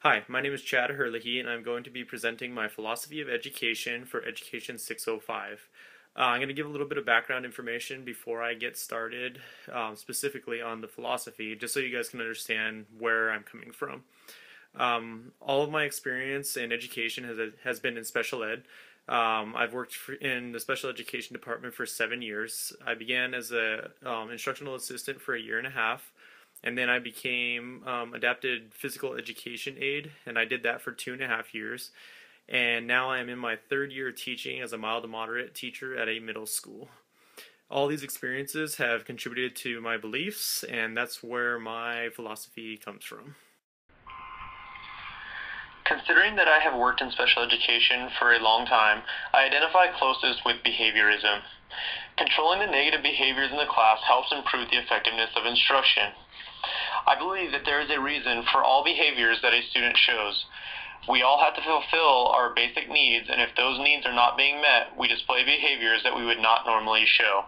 Hi, my name is Chad Herlihy, and I'm going to be presenting my philosophy of education for Education 605. I'm going to give a little bit of background information before I get started, specifically on the philosophy, just so you guys can understand where I'm coming from. All of my experience in education has been in special ed. I've worked in the special education department for 7 years. I began as a instructional assistant for a year and a half, and then I became adapted physical education aide, and I did that for 2.5 years. And now I am in my third year teaching as a mild to moderate teacher at a middle school. All these experiences have contributed to my beliefs, and that's where my philosophy comes from. Considering that I have worked in special education for a long time, I identify closest with behaviorism. Controlling the negative behaviors in the class helps improve the effectiveness of instruction. I believe that there is a reason for all behaviors that a student shows. We all have to fulfill our basic needs, and if those needs are not being met, we display behaviors that we would not normally show.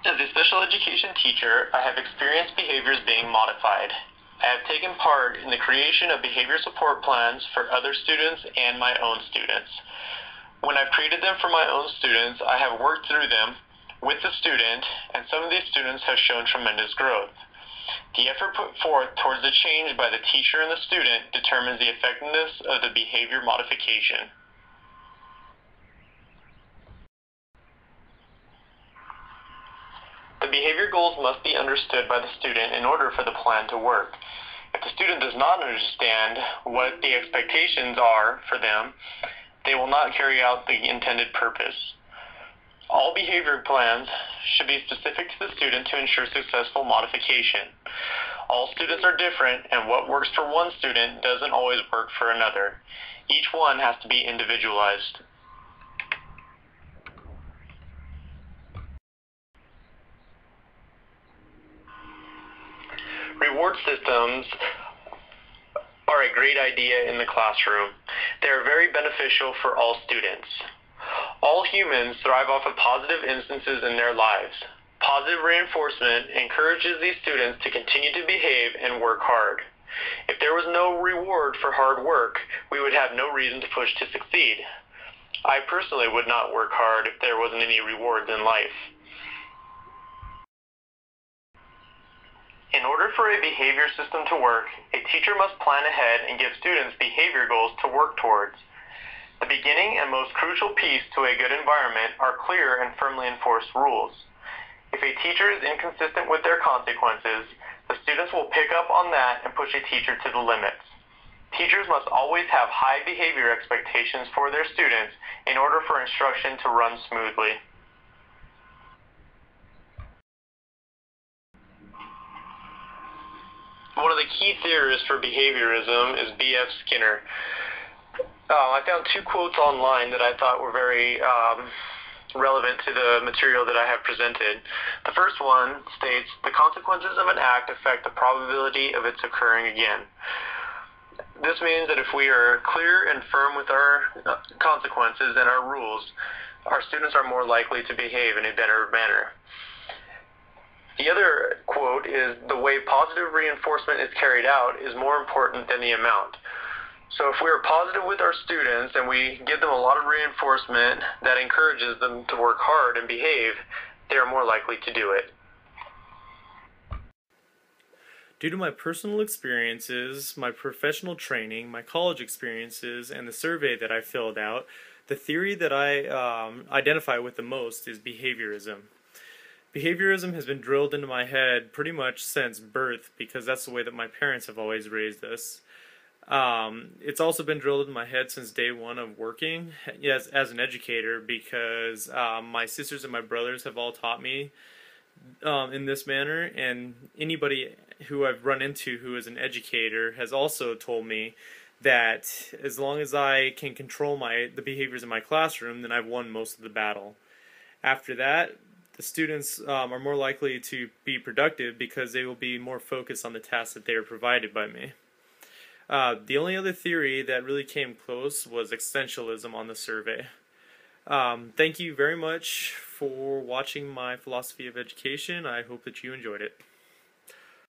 As a special education teacher, I have experienced behaviors being modified. I have taken part in the creation of behavior support plans for other students and my own students. When I've created them for my own students, I have worked through them with the student, and some of these students have shown tremendous growth. The effort put forth towards the change by the teacher and the student determines the effectiveness of the behavior modification. The behavior goals must be understood by the student in order for the plan to work. If the student does not understand what the expectations are for them, they will not carry out the intended purpose. All behavior plans should be specific to the student to ensure successful modification. All students are different, and what works for one student doesn't always work for another. Each one has to be individualized. Reward systems are a great idea in the classroom. They are very beneficial for all students. All humans thrive off of positive instances in their lives. Positive reinforcement encourages these students to continue to behave and work hard. If there was no reward for hard work, we would have no reason to push to succeed. I personally would not work hard if there wasn't any rewards in life. In order for a behavior system to work, a teacher must plan ahead and give students behavior goals to work towards. The beginning and most crucial piece to a good environment are clear and firmly enforced rules. If a teacher is inconsistent with their consequences, the students will pick up on that and push a teacher to the limits. Teachers must always have high behavior expectations for their students in order for instruction to run smoothly. One of the key theorists for behaviorism is B.F. Skinner. I found two quotes online that I thought were very relevant to the material that I have presented. The first one states, "The consequences of an act affect the probability of its occurring again." This means that if we are clear and firm with our consequences and our rules, our students are more likely to behave in a better manner. The other quote is, "The way positive reinforcement is carried out is more important than the amount." So if we are positive with our students and we give them a lot of reinforcement that encourages them to work hard and behave, they are more likely to do it. Due to my personal experiences, my professional training, my college experiences, and the survey that I filled out, the theory that I identify with the most is behaviorism. Behaviorism has been drilled into my head pretty much since birth because that's the way that my parents have always raised us. It's also been drilled in my head since day one of working as an educator because my sisters and my brothers have all taught me in this manner, and anybody who I've run into who is an educator has also told me that as long as I can control the behaviors in my classroom, then I've won most of the battle. After that, the students are more likely to be productive because they will be more focused on the tasks that they are provided by me. The only other theory that really came close was existentialism on the survey. Thank you very much for watching my philosophy of education. I hope that you enjoyed it.